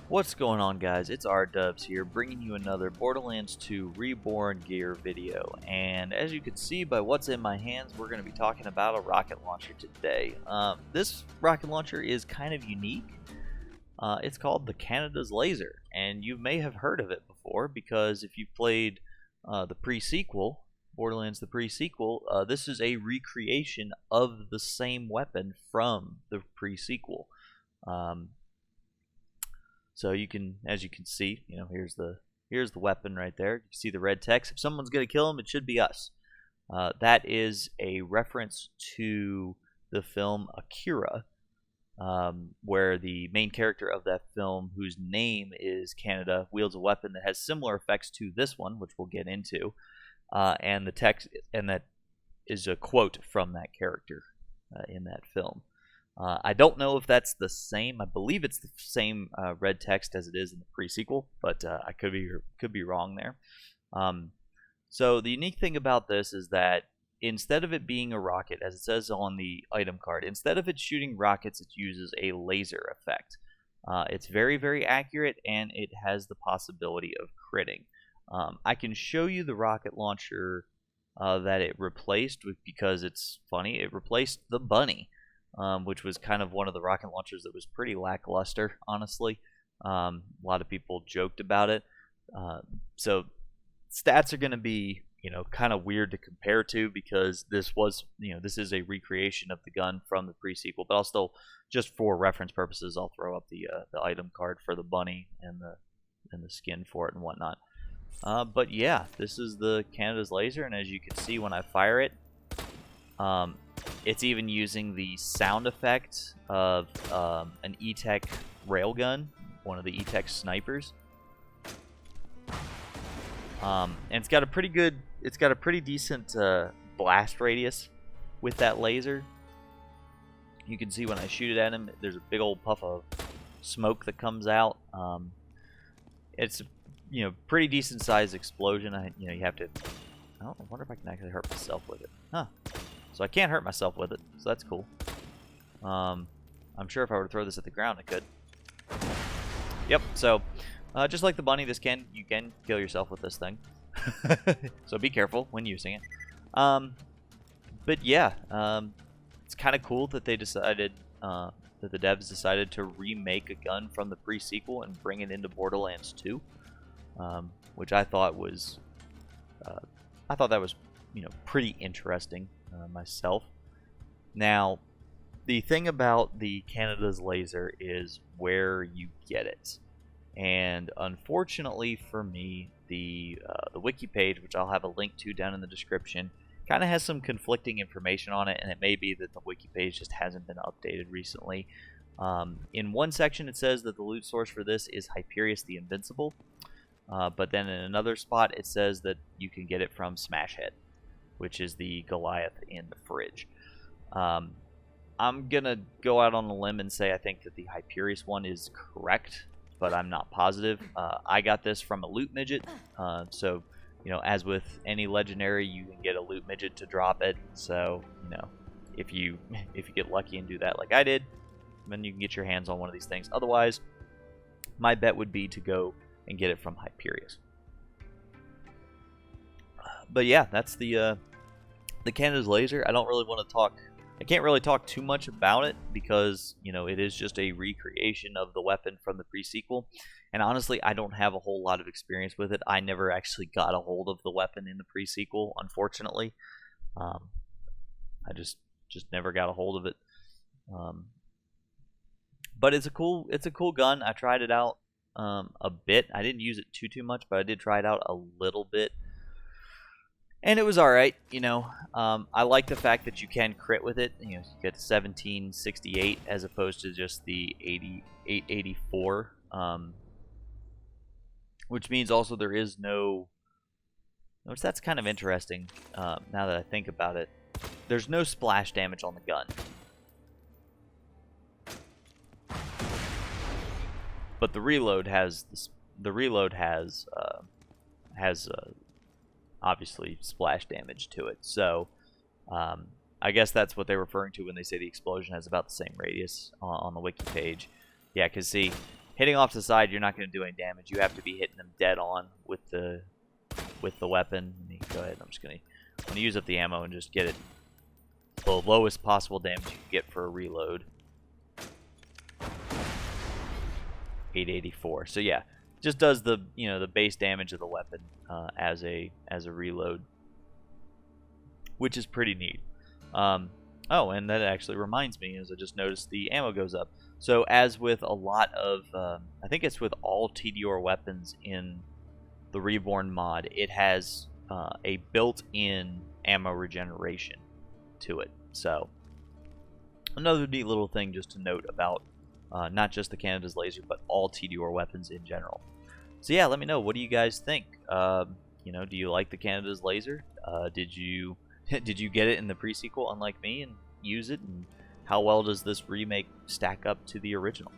What's going on, guys? It's R-Dubs here, bringing you another Borderlands 2 Reborn gear video. And as you can see by what's in my hands, we're going to be talking about a rocket launcher today. This rocket launcher is kind of unique. It's called the Kanedas Laser, and you may have heard of it before because if you've played the pre-sequel, Borderlands the pre-sequel, this is a recreation of the same weapon from the pre-sequel. So you can, as you can see, here's the weapon right there. You see the red text. If someone's gonna kill him, it should be us. That is a reference to the film Akira, where the main character of that film, whose name is Kaneda, wields a weapon that has similar effects to this one, which we'll get into. And the text, and that is a quote from that character in that film. I don't know if that's the same. I believe it's the same red text as it is in the pre-sequel, but I could be wrong there. So the unique thing about this is that instead of it being a rocket, as it says on the item card, instead of it shooting rockets, it uses a laser effect. It's very, very accurate, and it has the possibility of critting. I can show you the rocket launcher that it replaced because it's funny. It replaced the bunny. Which was kind of one of the rocket launchers that was pretty lackluster, honestly. A lot of people joked about it. So stats are going to be, kind of weird to compare to because this is a recreation of the gun from the pre-sequel. But I'll still, just for reference purposes, I'll throw up the item card for the bunny and the skin for it and whatnot. But yeah, this is the Kanedas Laser, and as you can see when I fire it, it's even using the sound effect of an E-Tech railgun, one of the E-Tech snipers. And it's got a pretty decent blast radius with that laser. You can see when I shoot it at him, there's a big old puff of smoke that comes out. It's pretty decent sized explosion. You have to. I wonder if I can actually hurt myself with it. Huh. So I can't hurt myself with it, so that's cool. I'm sure if I were to throw this at the ground, I could. Yep, so just like the bunny, you can kill yourself with this thing. So be careful when using it. But yeah, it's kind of cool that they decided, that the devs decided to remake a gun from the pre-sequel and bring it into Borderlands 2, which I thought was, pretty interesting. Myself. Now, the thing about the Kanedas Laser is where you get it, and unfortunately for me, the wiki page, which I'll have a link to down in the description, kind of has some conflicting information on it, and it may be that the wiki page just hasn't been updated recently. In one section, it says that the loot source for this is Hyperius the Invincible, but then in another spot, it says that you can get it from Smashhead, which is the Goliath in the fridge. I'm going to go out on a limb and say I think that the Hyperius one is correct, but I'm not positive. I got this from a loot midget, so, as with any legendary, you can get a loot midget to drop it. So, if you get lucky and do that like I did, then you can get your hands on one of these things. Otherwise, my bet would be to go and get it from Hyperius. But yeah, that's the Kanedas Laser. I can't really talk too much about it because, it is just a recreation of the weapon from the pre-sequel. And honestly, I don't have a whole lot of experience with it. I never actually got a hold of the weapon in the pre-sequel, unfortunately. I just never got a hold of it. But it's a cool gun. I tried it out a bit. I didn't use it too much, but I did try it out a little bit. And it was alright, I like the fact that you can crit with it. You get 1768 as opposed to just the 884. Which means also there is no... Which that's kind of interesting, now that I think about it. There's no splash damage on the gun. But the reload has... obviously splash damage to it. So I guess that's what they're referring to when they say the explosion has about the same radius on the wiki page. Yeah, because see, hitting off to the side, you're not going to do any damage. You have to be hitting them dead on with the weapon. Let me go ahead. I'm going to use up the ammo and just get it the lowest possible damage you can get for a reload. 884. So yeah, just does the the base damage of the weapon as a reload, which is pretty neat. Oh, and that actually reminds me, as I just noticed, the ammo goes up. So as with a lot of, I think it's with all TDR weapons in the Reborn mod, it has a built-in ammo regeneration to it. So another neat little thing just to note about not just the Kanedas Laser, but all TDR weapons in general. So yeah, let me know. What do you guys think? Do you like the Kanedas Laser? Did you get it in the pre-sequel, unlike me, and use it? And how well does this remake stack up to the original?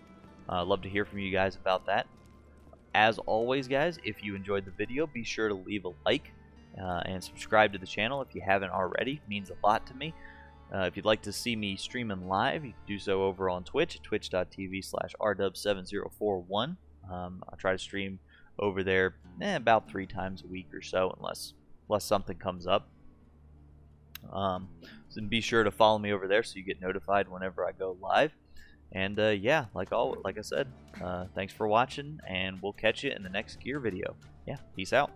Love to hear from you guys about that. As always, guys, if you enjoyed the video, be sure to leave a like and subscribe to the channel if you haven't already. It means a lot to me. If you'd like to see me streaming live, you can do so over on Twitch at twitch.tv/rdub7041. I try to stream over there about 3 times a week or so, unless something comes up. So be sure to follow me over there so you get notified whenever I go live. And yeah, like I said, thanks for watching, and we'll catch you in the next gear video. Yeah, peace out.